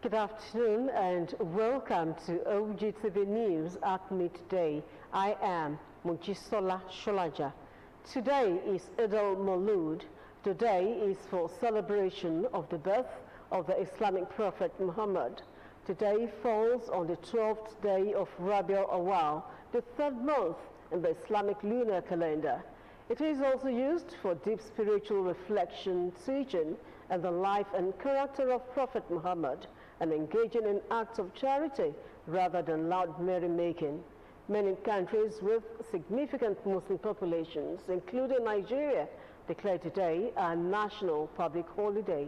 Good afternoon and welcome to OGTV News at midday. I am Mojisola Sholaja. Today is Eid al-Maulud. The day is for celebration of the birth of the Islamic prophet Muhammad. Today falls on the 12th day of Rabiul Awwal, the third month in the Islamic lunar calendar. It is also used for deep spiritual reflection, teaching, and the life and character of Prophet Muhammad, and engaging in acts of charity rather than loud merrymaking. Many countries with significant Muslim populations, including Nigeria, declare today a national public holiday.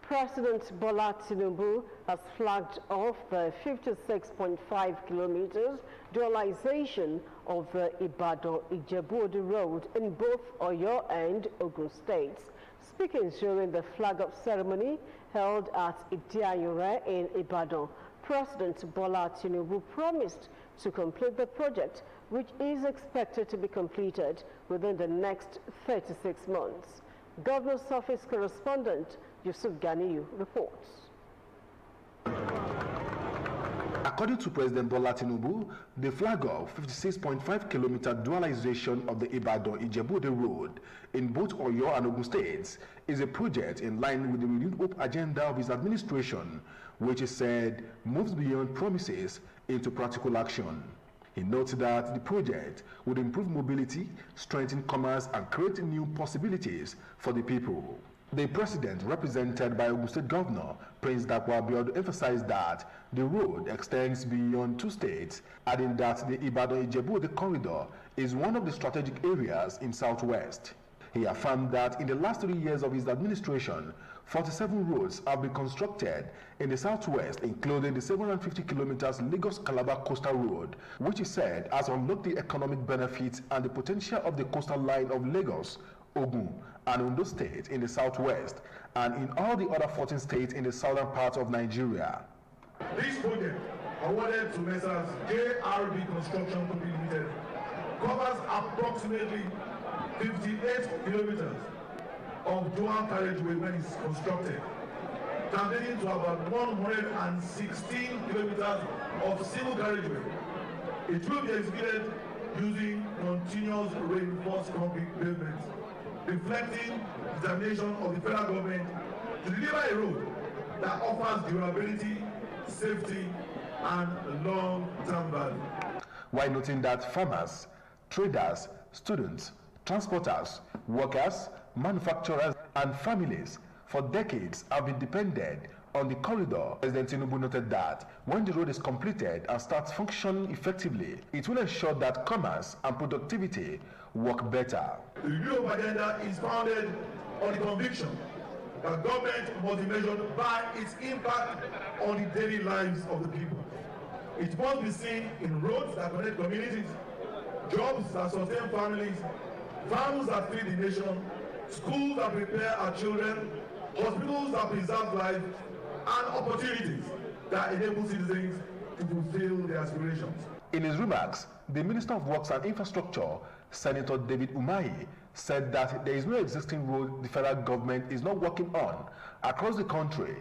President Bola Tinubu has flagged off the 56.5 kilometers dualization of the Ibadan-Ijebu-Ode road in both Oyo and Ogun states. Speaking during the flag-off ceremony held at Idiayure in Ibadan, President Bola Tinubu promised to complete the project, which is expected to be completed within the next 36 months. Governor's Office correspondent Yusuf Ganiyu reports. According to President Bola Tinubu, the flag-off 56.5-kilometer dualization of the Ibadan-Ijebu-Ode road in both Oyo and Ogun states is a project in line with the renewed hope agenda of his administration, which he said moves beyond promises into practical action. He noted that the project would improve mobility, strengthen commerce, and create new possibilities for the people. The president, represented by Ogun State Governor Prince Dakwa Abiodun, emphasized that the road extends beyond two states, adding that the Ibadan-Ijebu-Ode corridor is one of the strategic areas in Southwest. He affirmed that in the last 3 years of his administration, 47 roads have been constructed in the Southwest, including the 750 kilometers Lagos-Calabar Coastal Road, which he said has unlocked the economic benefits and the potential of the coastal line of Lagos, Ogun, and Ondo states in the Southwest, and in all the other 14 states in the southern part of Nigeria. This project, awarded to Messrs. JRB Construction Company Limited, covers approximately 58 kilometers of dual carriageway when it's constructed, translating to about 116 kilometers of single carriageway. It will be executed using continuous reinforced concrete pavements, reflecting the determination of the federal government to deliver a road that offers durability, safety, and long-term value. While noting that farmers, traders, students, transporters, workers, manufacturers, and families for decades have been dependent on the corridor, President Tinubu noted that when the road is completed and starts functioning effectively, it will ensure that commerce and productivity work better. The review of agenda is founded on the conviction that government must be measured by its impact on the daily lives of the people. It must be seen in roads that connect communities, jobs that sustain families, farms that feed the nation, schools that prepare our children, hospitals that preserve life, and opportunities that enable citizens to fulfill their aspirations. In his remarks, the Minister of Works and Infrastructure, Senator David Umahi, said that there is no existing road the federal government is not working on across the country,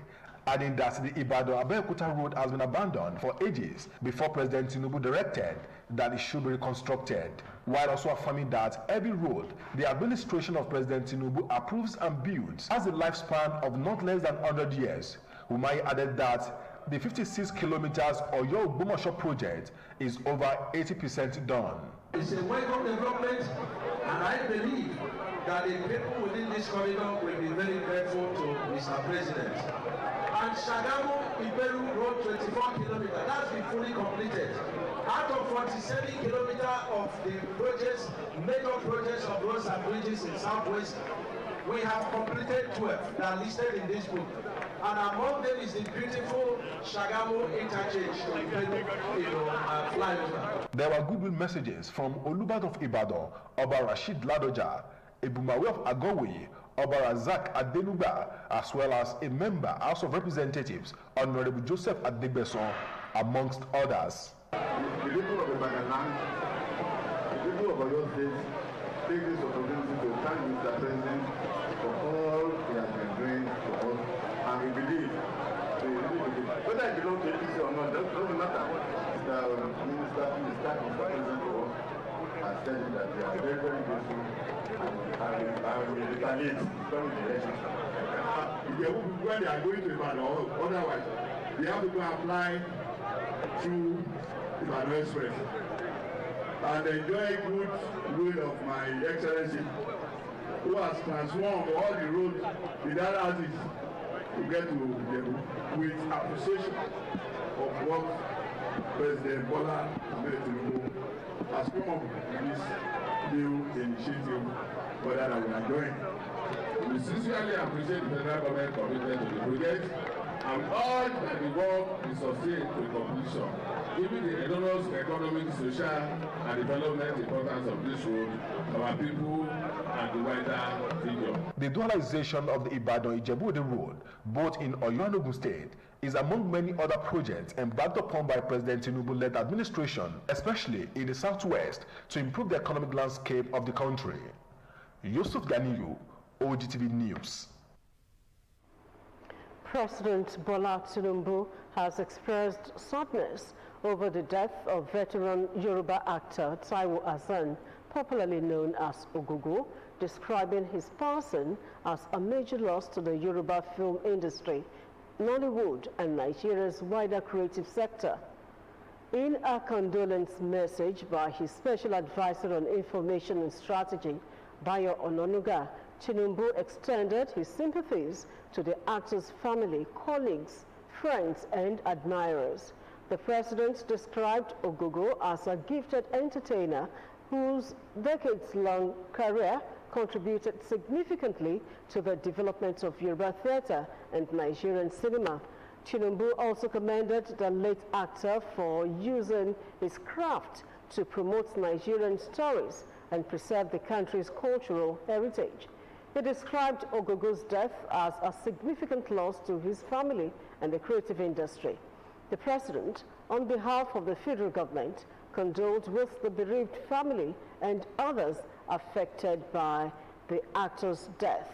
adding that the Ibadan-Abeokuta road has been abandoned for ages before President Tinubu directed that it should be reconstructed, while also affirming that every road the administration of President Tinubu approves and builds has a lifespan of not less than 100 years. Umahi added that the 56 kilometers Oyo-Ogbomosho project is over 80% done. It's a welcome development, and I believe that the people within this corridor will be very grateful to Mr. President. And Shagamu-Iberu Road, 24 kilometers, that's been fully completed. Out of 47 kilometers of the projects, major projects of roads and bridges in Southwest, we have completed 12 that are listed in this book. And among them is the beautiful Shagamu interchange to flyover. There were goodwill messages from Olubadan of Ibadan, Oba Rashid Ladoja, Ebumawe of Agowe, Oba Razak Adenuga, as well as a member House of Representatives, Honorable Joseph Adegbeson, amongst others. The people of Ibadan land, the people of Oyo State, take this opportunity to thank Mr. President for all he has been doing for us, and we believe, whether it belongs to APC or not, doesn't matter. The Minister, Mr. President, has said that they are very, very grateful and will retaliate during the election. When they are going to Ibadan, otherwise, they have to go apply through Ibadan Express and enjoy good will of my excellency, who has transformed all the roads in that houses to get to Ijebu with appreciation of what President Bola Tinubu has come up with this new initiative that I will enjoy. We sincerely appreciate the federal government commitment to the project and urge that the work is sustained to completion, given the enormous economic, social, and development importance of this road, our people, and the wider region. The dualization of the Ibadan-Ijebu road, both in Oyo and Ogun State, is among many other projects embarked upon by President Tinubu-led administration, especially in the southwest, to improve the economic landscape of the country. Yusuf Ganiyu, OGTV News. President Bola Tinubu has expressed sadness over the death of veteran Yoruba actor Taiwo Hassan, popularly known as Ogogo, describing his passing as a major loss to the Yoruba film industry, Nollywood, and Nigeria's wider creative sector. In a condolence message by his special advisor on information and strategy, Bayo Ononuga, Tinubu extended his sympathies to the actor's family, colleagues, friends, and admirers. The president described Ogogo as a gifted entertainer whose decades-long career contributed significantly to the development of Yoruba theatre and Nigerian cinema. Tinubu also commended the late actor for using his craft to promote Nigerian stories and preserve the country's cultural heritage. He described Ogogo's death as a significant loss to his family and the creative industry. The president, on behalf of the federal government, condoled with the bereaved family and others affected by the actor's death.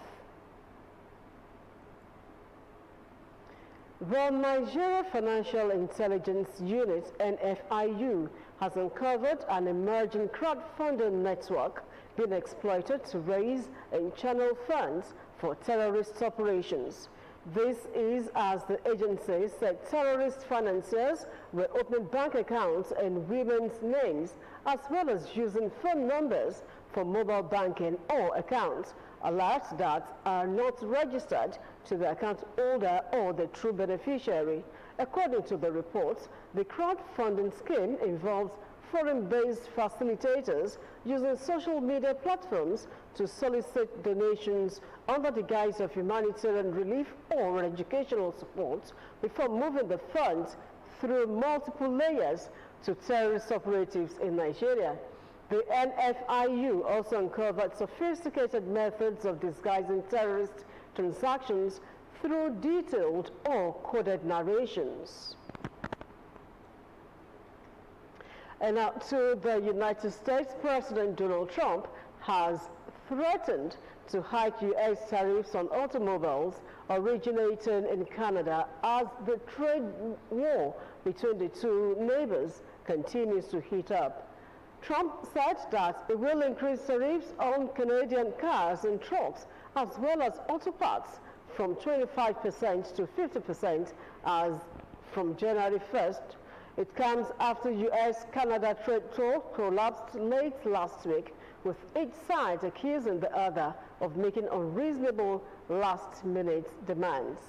The Nigeria Financial Intelligence Unit, NFIU, has uncovered an emerging crowdfunding network being exploited to raise and channel funds for terrorist operations. This is as the agency said terrorist financiers were opening bank accounts in women's names, as well as using phone numbers for mobile banking or accounts, alerts that are not registered to the account holder or the true beneficiary. According to the reports, the crowdfunding scheme involves foreign-based facilitators using social media platforms to solicit donations under the guise of humanitarian relief or educational support before moving the funds through multiple layers to terrorist operatives in Nigeria. The NFIU also uncovered sophisticated methods of disguising terrorist transactions through detailed or coded narrations. And now to the United States, President Donald Trump has threatened to hike U.S. tariffs on automobiles originating in Canada as the trade war between the two neighbors continues to heat up. Trump said that it will increase tariffs on Canadian cars and trucks as well as auto parts from 25% to 50% as from January 1st. It comes after U.S.-Canada trade talks collapsed late last week, with each side accusing the other of making unreasonable last-minute demands.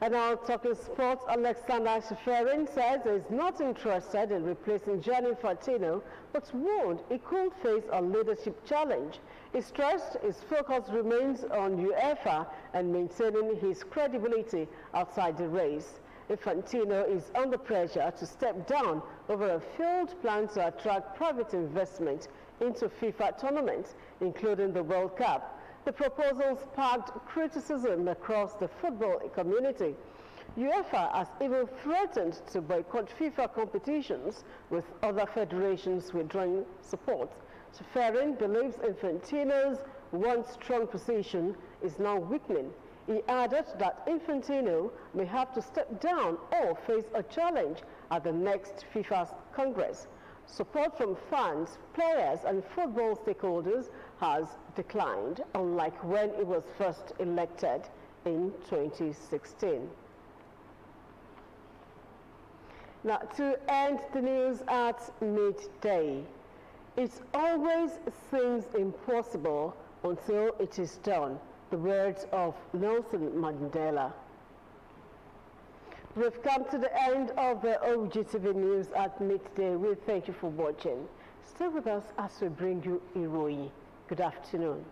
And now talking sports, Alexander Shafarian says he is not interested in replacing Gianni Infantino, but warned he could face a leadership challenge. He stressed his focus remains on UEFA and maintaining his credibility outside the race. Infantino is under pressure to step down over a failed plan to attract private investment into FIFA tournaments, including the World Cup. The proposal sparked criticism across the football community. UEFA has even threatened to boycott FIFA competitions, with other federations withdrawing support. Ceferin believes Infantino's once strong position is now weakening. He added that Infantino may have to step down or face a challenge at the next FIFA Congress. Support from fans, players and football stakeholders has declined, unlike when he was first elected in 2016. Now, to end the news at midday, it always seems impossible until it is done. The words of Nelson Mandela. We've come to the end of the OGTV News at midday. We thank you for watching. Stay with us as we bring you Iroyin. Good afternoon.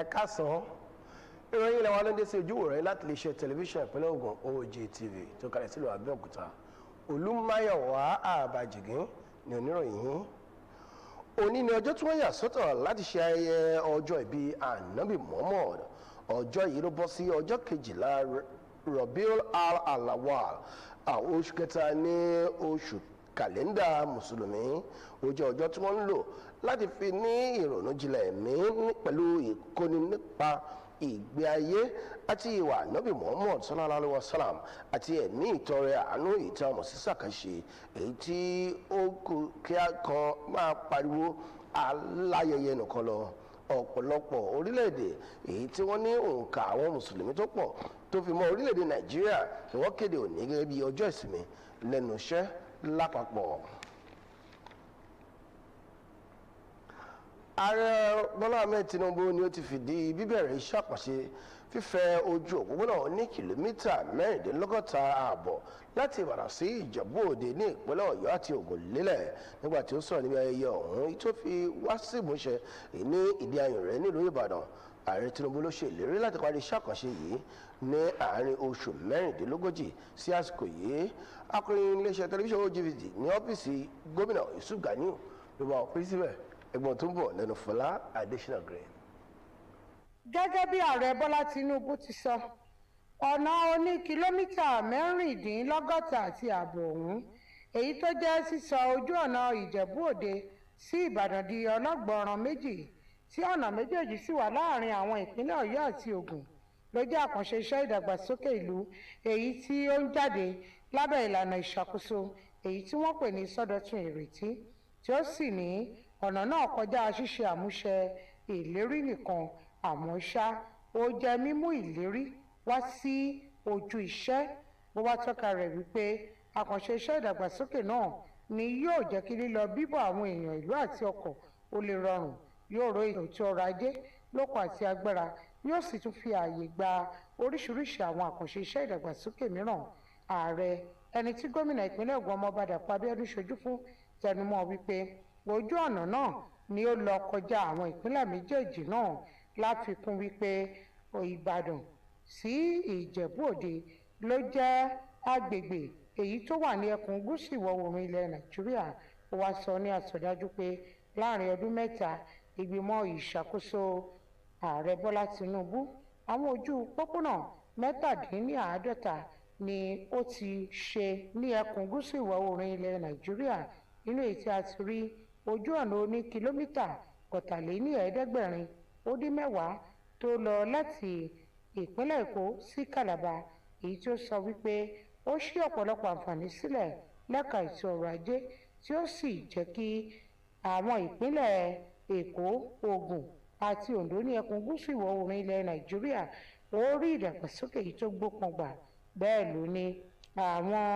Ẹ̀kásán ìròyìn ilẹ̀ wa ló ń dé sí ojú rẹ̀ láti lè ṣe tẹlifíṣàn ìpínlẹ̀ Ògùn OGTV tó kalẹ̀ sílùú Abẹ́òkúta. Olúmáyọ̀wá Àbàjìgín ni oníròyìn yín. Òní ni ọjọ́ tí wọ́n yà sọ́tọ̀ láti ṣe ayẹyẹ ọjọ́ ìbí Ànábì Muhammad. Ọjọ́ yìí ló bọ́ sí ọjọ́ 12 Rabiul Awwal, oṣù kẹta ní oṣù kàlẹ́ndà mùsùlùmí. Ó jẹ́ ọjọ́ tí wọ́n ń lò láti fi ní ìrònú jinlẹ̀ ẹ̀mí pẹ̀lú ìkọ́ni nípa ìgbé ayé àti ìwà Ànábì Muhammad sallallahu alaihi wasallam àti ẹ̀mí ìtọrẹ àánú ìta ọmọ sísàkàṣe, èyí tí ó kù kí a kan máa pariwo aláyẹyẹ nìkan lọ. Ọ̀pọ̀lọpọ̀ orílẹ̀-èdè èyí tí wọ́n ní òǹkà àwọn mùsùlùmí tó pọ̀ tó fi mọ́ orílẹ̀-èdè Nàìjíríà ni wọ́n kéde òní gẹ́gẹ́ bí ọjọ́ ìsinmi lẹ́nu iṣẹ́ lápapọ̀. Ààrẹ Bọ́lá Ahmed Tinubu ni ó ti fìdí bíbẹ̀rẹ̀ iṣẹ́ àkànṣe fífẹ̀ ojú òpópónà ní kìlómítà 16.5 láti Ìbàdàn sí Ìjẹ̀bú Òde ní ìpínlẹ̀ Ọ̀yọ́ àti Ògùn lélẹ̀ nígbà tí ó sọ̀rọ̀ níbi ayẹyẹ ọ̀hún tó fi wá sí ìmúṣẹ ní ìdí ayùn rẹ̀ nílùú Ìbàdàn. Ààrẹ Tinubu ló ṣe ìlérí láti parí iṣẹ́ àkànṣe yìí ní àárín oṣù 36 sí àsìkò yìí. Akọ̀ròyìn iléeṣẹ́ tẹlifíṣàn OGTV ní ọ́fíìsì gómìnà Yusuf Ganiu ló bá pín síbẹ̀. Ẹ̀gbọ́n tó ń bọ̀ lẹ́nu Fọlá Adésínà Green. Gẹ́gẹ́ bí ààrẹ Bọ́lá Tinubu ti sọ, ọ̀nà oní kìlómítà 16.5 ọ̀hún, èyí tó jẹ́ sísọ ojú ọ̀nà Ìjẹ̀bú Òde sí Ìbàdàn di ọlọ́gbọ̀nràn méjì tí ọ̀nà méjèèjì sì wà láàrin àwọn ìpínlẹ̀ Ọ̀yọ́ àti Ògùn, ló jẹ́ àkànṣe iṣẹ́ ìdàgbàsókè ìlú èyí tí ó ń jáde lábẹ́ ìlànà ìṣàkóso èyí tí wọ́n pè ní sọ́dọ̀tun ìrètí, tí ó sì ní ọ̀nà náà kọjá ṣíṣe àmúṣe ìlérí nìkan, àmọ́ ṣá ó jẹ́ mímú ìlérí wá sí ojú iṣẹ́. Bó wá tọ́ka rẹ̀ wípé àkànṣe iṣẹ́ ìdàgbàsókè náà ni yóò jẹ́ kí lílọ bíbọ̀ àwọn èèyàn ìlú àti ọkọ̀ ó lè rọrùn, yóò ró ètò ọrọ̀ ajé lókun àti agbára, yóò sì tún fi ààyè gba oríṣiríṣi àwọn àkànṣe iṣẹ́ ìdàgbàsókè mìíràn. Ààrẹ, ẹni tí gómìnà ìpínlẹ̀ Ògùn Ọmọọba Dàpọ̀ Abíọ́dún ṣojú fún, tẹnumọ́ wípé ojú ọ̀nà náà ni ó lọ kọjá àwọn ìpínlẹ̀ méjèèjì náà, láfikún wípé Ìbàdàn sí Ìjẹ̀bú Òde ló jẹ́ agbègbè èyí tó wà ní ẹkùn gúúsù ìwọ̀ oòrùn ilẹ̀ Nàìjíríà. Ó wá sọ ní àsọdájú pé láàrin ọdún mẹ́ta ìgbìmọ̀ ìṣàkóso ààrẹ Bọ́lá Tinubu, àwọn ojú pópónà 57 ni ó ti ṣe ní ẹkùn gúúsù ìwọ̀ oòrùn ilẹ̀ Nàìjíríà, nínú èyí tí a ti rí ojú ọ̀nà oní kìlómítà 750 tó lọ láti ìpínlẹ̀ Èkó sí Calabar, èyí tí ó sọ wípé ó ṣí ọ̀pọ̀lọpọ̀ àǹfààní sílẹ̀ lẹ́ka ètò ọrọ̀ ajé tí ó sì jẹ́ kí àwọn ìpínlẹ̀ Èkó, Ògùn àti Oǹdó ní ẹkùn gúúsù ìwọ̀ oòrùn ilẹ̀ Nàìjíríà ó rí ìdàgbàsókè yìí tó gbópọn gbà. Bẹ́ẹ̀ ló ní àwọn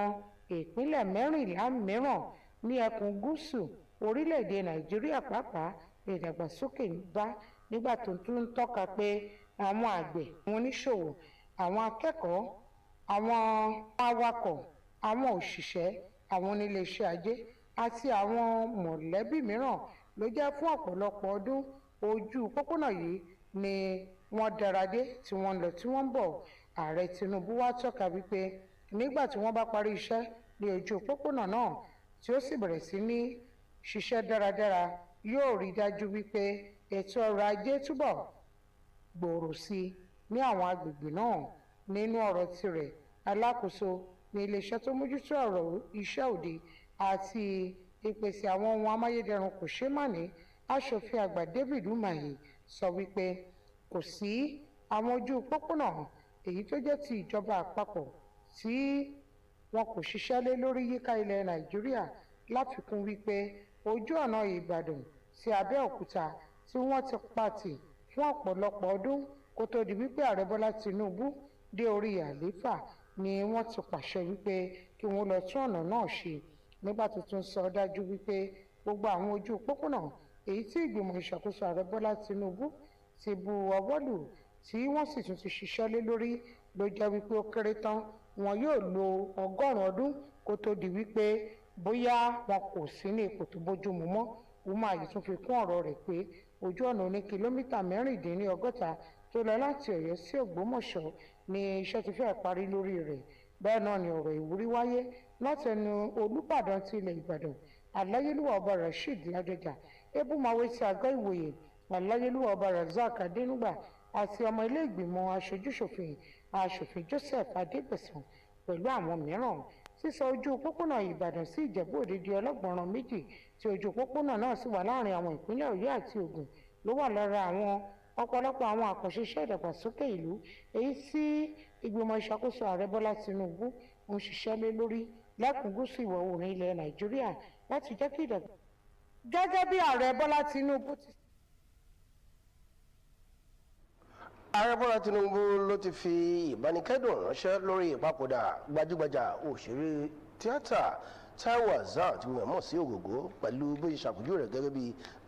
ìpínlẹ̀ 14 mìíràn ní ẹkùn gúúsù orílẹ̀-èdè Nàìjíríà pàápàá ní ìdàgbàsókè bá, nígbà tó tún ń tọ́ka pé àwọn àgbẹ̀, àwọn oníṣòwò, àwọn akẹ́kọ̀ọ́, àwọn awakọ̀, àwọn òṣìṣẹ́, àwọn oníléeṣẹ́ ajé àti àwọn mọ̀lẹ́bí mìíràn ló jẹ́ fún ọ̀pọ̀lọpọ̀ ọdún ojú pópónà yìí ni wọ́n dára dé tí wọ́n ń lọ tí wọ́n ń bọ̀. Ààrẹ Tinubu wá tọ́ka wípé nígbà tí wọ́n bá parí iṣẹ́ ní ojú pópónà náà tí ó sì bẹ̀rẹ̀ sí ní ṣiṣẹ́ dáradára, yóò rí dájú wípé ètò ọrọ̀ ajé túbọ̀ gbòòrò sí i ní àwọn agbègbè náà. Nínú ọ̀rọ̀ tirẹ̀, alákòóso ní iléeṣẹ́ tó mójútó ọ̀rọ̀ iṣẹ́ òde àti ìpèsè àwọn ohun amáyédẹrùn kò ṣeé mánìí, aṣòfin àgbà David Umahi sọ wípé kò sí àwọn ojú pópónà èyí tó jẹ́ ti ìjọba àpapọ̀ tí wọn kò ṣiṣẹ́ lé lórí yíká ilẹ̀ Nàìjíríà. Láfikún wípé ojú ọ̀nà Ìbàdàn sí Abẹ́òkúta tí wọ́n ti pàtì fún ọ̀pọ̀lọpọ̀ ọdún kó tó di wípé ààrẹ Bọ́lá Tinubu dé orí àlééfà ni wọ́n ti pàṣẹ wípé kí wọ́n lọ tún ọ̀nà náà ṣe. Nígbà tó tún sọ dájú wípé gbogbo àwọn ojú pópónà èyí tí ìgbìmọ̀ ìṣàkóso ààrẹ Bọ́lá Tinubu ti bu ọwọ́ lù tí wọ́n sì tún ti ṣiṣẹ́ lé lórí ló jẹ́ wípé ó kéré tán wọn yóò lo 100 ọdún kó tó di wípé bóyá wọn kò sí ní ipò tó bójúmu mọ́. Umahi tún fi kún ọ̀rọ̀ rẹ̀ pé ojú ọ̀nà ní kìlómítà 16 tó lọ láti Ọ̀yọ́ sí Ògbómọ̀ṣọ́ ni iṣẹ́ ti fẹ́ parí lórí rẹ̀. Bẹ́ẹ̀ náà ni ọ̀rọ̀ ìwúrí wáyé látẹnu Olúbàdàn ti ilẹ̀ Ìbàdàn Aláyélúwà Ọba Rasheed Ládọjà, Ebúmawé ti Àgọ́ Ìwòye Aláyélúwà Ọba Razak Adénúgbà àti ọmọ ilé ìgbìmọ̀ aṣojú-ṣòfin aṣòfin Joseph Adégbèsàn pẹ̀lú àwọn mìíràn. Sísọ ojú pópónà Ìbàdàn sí Ìjẹ̀bú Òde di ọlọ́gbọ̀nràn méjì tí ojú pópónà náà sì wà láàrin àwọn ìpínlẹ̀ Ọ̀yọ́ àti Ògùn ló wà lára àwọn ọ̀pọ̀lọpọ̀ àwọn àkànṣe iṣẹ́ ìdàgbàsókè ìlú èyí tí ìgbìmọ̀ ìṣàkóso ààrẹ Bọ́lá Tinubu ń ṣiṣẹ́ lé lórí lẹ́kùn gúúsù ìwọ̀ oòrùn ilẹ̀ Nàìjíríà láti jẹ́ kí ìdàgbàsókè. Gẹ́gẹ́ bí ààrẹ Bọ́lá Tinubu ti Ààrẹ Bọ́lá Tinubu ló ti fi ìbánikẹ́dùn ránṣẹ́ lórí ìpapòdà gbajúgbajà òṣèré tíátà Táíwò Hassan tí wọ́n mọ̀ sí Ògògó pẹ̀lú bó ṣe ṣàpèjú rẹ̀ gẹ́gẹ́ bí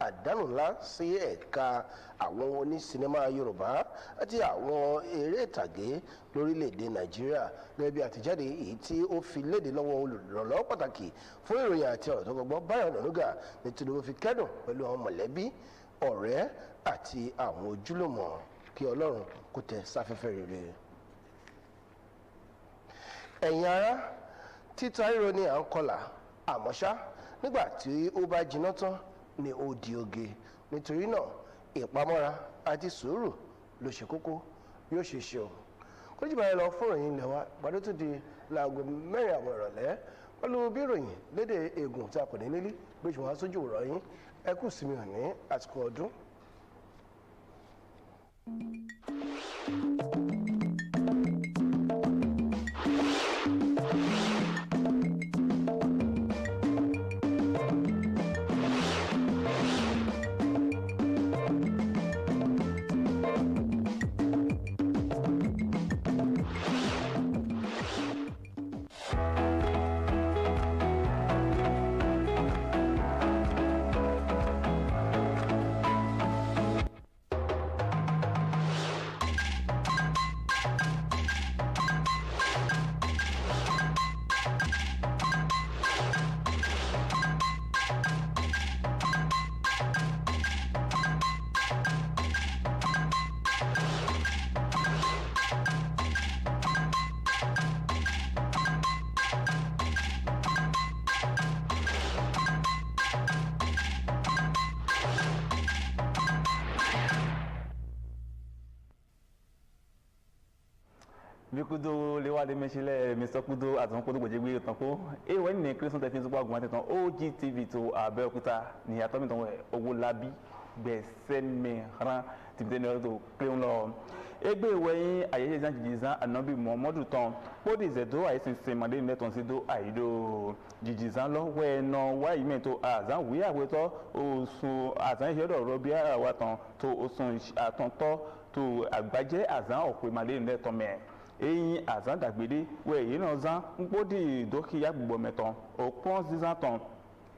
àdánù ńlá sí ẹ̀ka àwọn onísinimá Yorùbá àti àwọn eré ìtàgé lórílẹ̀‐èdè Nàìjíríà, gẹ́gẹ́ bí àtẹ̀jáde èyí tí ó fi léde lọ́wọ́ olùrànlọ́wọ́ pàtàkì fún ìròyìn àti ọ̀rọ̀ tó gbọ́ Báyọ̀ Ọ̀nànúgà ní Tinubu fi kẹ́dùn pẹ̀lú àwọn mọ̀lẹ́bí, ọ̀rẹ́ àti àwọn ojúlùmọ̀. Kí Ọlọ́run kó tẹ́ sáfẹ́fẹ́ rere. Ẹ̀yin ará, títa ríro ni à ń kọlà, àmọ́ ṣá nígbà tí ó bá jiná tán ni ó di oge. Nítorí náà ìpamọ́ra àti sùúrù ló ṣe kókó yóò ṣe ṣe o. Kó jù báyìí lọ fún ìròyìn ilẹ̀ wa, ìpàdé tó di láago 4 àbọ̀ ìrọ̀lẹ́ pẹ̀lú bí ìròyìn lédè ègùn tí a kò ní nílí bí ìṣòwò aṣojú ìrọ̀ yín ẹ kú sí mi hàn ní àsìkò ọdún. Bikudo lewade mechile Mr. Kudo àtàwọn kudo gbèjègbè tán kó èèwọ̀ ní kírísítọ́n tẹ̀sí tó gbàgbọ́n àti tán OGTV tó Abẹ́òkúta ní àtọ́mìtàn owó lábí gbẹ̀sẹ̀ mìíràn tìbítẹ́ ní ọdún tó kílẹ̀ ń lọ egbe weyin ayeye zan jijizan anabi muhammadu ton podi zedo aisin semade neton sido aido jijizan lo we no wa imeto azan wi aweto osun azan yedo robi awa ton to osun atonto to agbaje azan ope male neton me eyin azan dagbede we yin no zan podi dokiya gbogbo meton opon zizan ton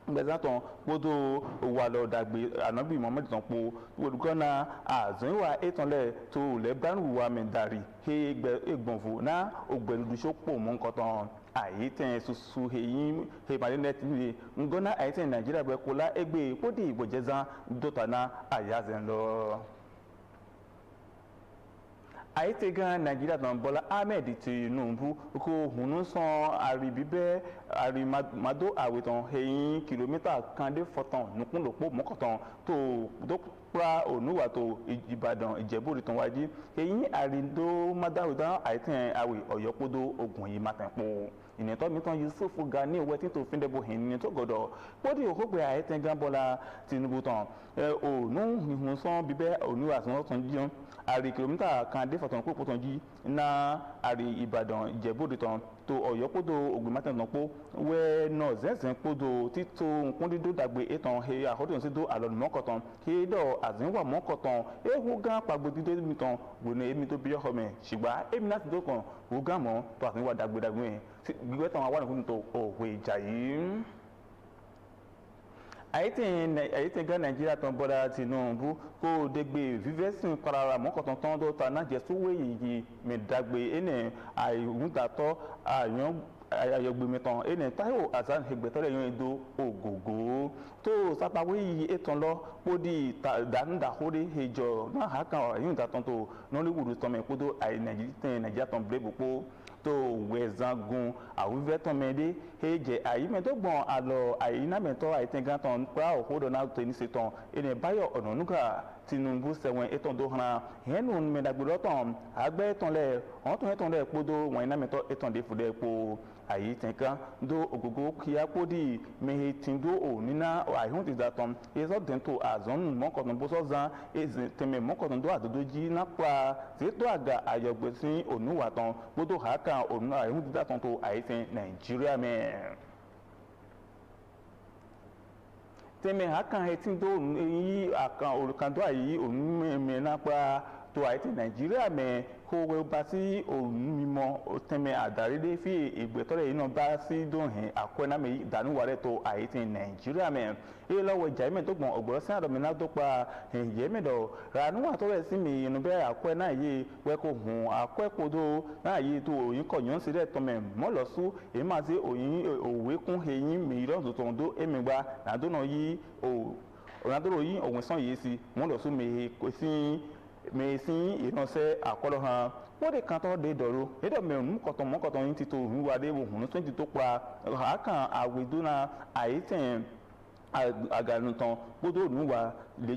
gbẹ̀sàtàn kpọ́dọ̀ wàlọ̀ dàgbé ànábì muhammed tán po wòlùkọ́nà àzọ́yìnwá ètòlẹ̀ tó lẹ́bàánùwà mẹ́dàrí he gbọ̀nfò ná ògbẹ̀lùdùsọ́pọ̀ mọ́nkọ́tàn àyètẹ̀ susu heyin he malẹ́nẹ́tì nílé ngọ́nà àyètẹ̀ nàìjíríà bẹ́ẹ̀ kọ́lá ẹgbẹ́ kpọ́dọ̀ ìbọ̀jẹ̀zán dọ́tàná àyàzẹ̀ lọ. Àyètẹ̀gàn nàìjíríà tán Bọ́lá Ahmed Tinubu kò hùnú san àríbíbẹ́ àrímàdó àwẹ̀tàn ẹ̀yìn kìlómítà kan dé fọ́tàn nùkúnlòpọ̀ mọ́kàntàn tó dókòrà ònúwà tó Ìbàdàn Ìjẹ̀bú ìtàn wájú ẹ̀yìn àrídó mádáwìdá àyètẹ̀ àwẹ̀ ọ̀yọ́pọ̀dọ̀ ogun yìí má tẹ̀pọ̀ ìnìtọ́ mìtàn Yusuf Gani wẹ́tí tó fi ń dẹ́bò hìn ní tó gọ̀dọ̀ pọ́dí òkúgbé àyètẹ̀gàn Bọ́lá Tinubu tán ònú ìhùn san bíbẹ́ ònúwà tí wọ́n tún jíun àrí kìlómítà kan dé fọ̀tàn kó pọ̀tàn jí ná àrí Ìbàdàn Ìjẹ̀bú ìtàn tó ọ̀yọ́pọ̀dọ̀ ogun má tẹ̀pọ̀ pọ̀ wẹ́ náà zẹ́zẹ́ kpọ́dọ̀ títò nkúndídó dàgbé ètàn he àkọ́tún sí dó àlọ́ mọ́kọ̀tàn he dọ̀ àzínwá mọ́kọ̀tàn ewu gán pàgbọ́dídó mi tàn gbóná èmi tó bí ọkọ mi ṣùgbọ́n èmi láti dó kan wò gán mọ́ tó àzínwá dàgbédàgbé yẹn gbígbẹ́ tàn wà nìkún tó òwe ìjà yìí. Àyètẹ̀gàn nàìjíríà tán Bọ́lá Tinubu kó dégbe vivẹ́sìn kọ́ra mọ́kọ̀tàn tán tó ta náà jẹ́ sówó yìí mẹ́dàgbé ẹnì àìwúdàtọ́ ayọ̀gbẹ̀mẹ̀tàn ẹnì Táíwò Hasan ẹgbẹ̀tọ́lẹ̀ yẹn edo ògògó tó sápáwé yìí ètò lọ kpódì dàndàkóde ìjọ náà hàkàn ẹ̀yìn ìdàtàn tó Nollywood tọ́mẹ̀ kódó nàìjíríà tán bẹ́ẹ̀ bò tó wẹ̀zángun àwùjẹ́tọ̀mẹ́dẹ́ ẹ̀jẹ̀ àyímẹ́tọ́gbọ̀n àlọ́ àyínámẹ́tọ́ àyítẹ́gàtàn pa òkúdọ̀ náà tẹ̀níṣetàn ẹ̀nẹ̀ Báyọ̀ Ọ̀nànúgà Tinubu sẹ̀wọ̀n ètò tó hàn hẹ́nu mẹ́dàgbọ́dọ́tàn àgbẹ̀tọ̀lẹ̀ ọ̀tọ̀ẹ̀tọ̀lẹ̀ kpọ́dọ̀ wọ̀nyí námẹ́tọ́ ètòǹdẹ̀ fúdẹ̀ kpọ́ àyítẹ́gàn dó ògógó kíá kpọ́dì mẹ́hẹ́tìndó ònínà àyíhùntìdàtàn ẹ̀zọ́dẹ̀ntò àzọ́nù mọ́kàntàn bọ́sọ̀zán tẹ̀mẹ̀ mọ́kàntàn dó àdódójì nápa tètò àgà àyọ̀gbẹ̀sìn ònúwàtàn kpọ́dọ̀ hàkà ònúwà àyíhùntìdàtàn tó àyítẹ́ Nàìjíríà mẹ́. Tẹ̀mẹ̀ hàkàn ẹ̀tìndó yí àkàn olùkàndó àyí ònúmẹ̀mẹ̀ nápa tó àyítẹ́ Nàìjíríà mẹ́ kó wẹ́ bá sí ònúmímọ́ tẹ̀mẹ̀ àdárídé fi ìgbẹ́tọ́lẹ̀ yìí náà bá sí dóhìn àkọ́ẹ́nàmẹ́ ìdánúwàrẹ́ tó àyítẹ́ Nàìjíríà mẹ́ èyí lọ́wọ́ ìjà yìí mẹ́tọ́gbọ̀n ọ̀gbọ̀n sí àdọ̀mínà tó pa ẹ̀yẹ́ mẹ́dọ̀ rànúwà tó rẹ̀ sí mi inú bẹ́ẹ̀ àkọ́ẹ́ náà yé wẹ́kọ̀ hùn àkọ́ẹ́kọ̀dọ̀ náà yé tó òyìn kọ̀yọ́ sí rẹ̀ tọ́mẹ̀ mọ́lọ́sù èyí máa sí òyìn òwe kún ẹ̀yìn mìíràn tuntun tó ẹ̀mẹ̀gbà nàdúnà yí ònàdúró yí òwìn sàn yìí sí mọ́lọ́sù mẹ́sìn ìránṣẹ́ àkọlọ́ hàn wọ́n de kan tó de dọ̀rọ̀ èdè mẹ́rin mọ́kọ̀tàn yín ti tó òhun wà dé òhun tó ti tó pa àákàn àwìdúnà àyítẹ̀ aganutan gbọdọ onuwa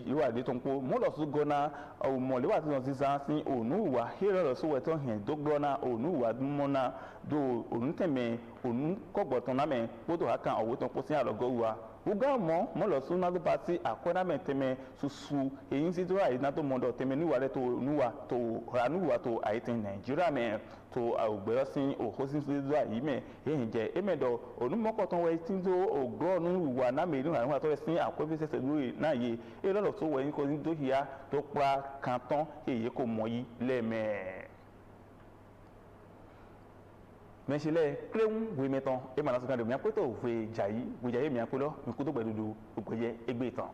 lewa de ton po mo lọ sí gọnà ọmọ lewa tí wọn ti sá sí onuwa hero lọ sí wẹtọ hẹn dọgbọnà onuwa mọnà do onutẹmẹ onukọgbọtàn námẹ gbọdọ haka ọwọ tán kó sí àlọgọ wa uga mo lọ sí nadu pati àkọẹnàmẹ tẹmẹ susu èyí sí tó àyè nàtó mọdọ tẹmẹ níwà rẹ tó onuwa tó ranuwa tó àyètẹ Nàìjíríà mẹ tó àwògbẹ́rọ́ sí òkòsí sí tó àyè mẹ èyí jẹ èmẹdọ onumọkọtàn wẹ tí tó ògbọ́nù wà námẹ ìlú àwọn àtọ́rẹ sí àkọ́fẹ́sẹsẹ lórí náà yé e lọ́dọ̀ tó wẹ̀ kó ní dókìá tó pa kan tán èyí kò mọ̀ yí lẹ́ẹ̀mẹ́. mẹ́sílẹ̀ kílẹ̀hún wé mẹ́tàn ẹ̀ máa lásìkò àdèmíyàn pé tó wé jàyí wé jàyí mìíràn pé lọ́ mi kó tó gbẹ̀dúdú ògbẹ́yẹ ẹgbẹ́ ìtàn.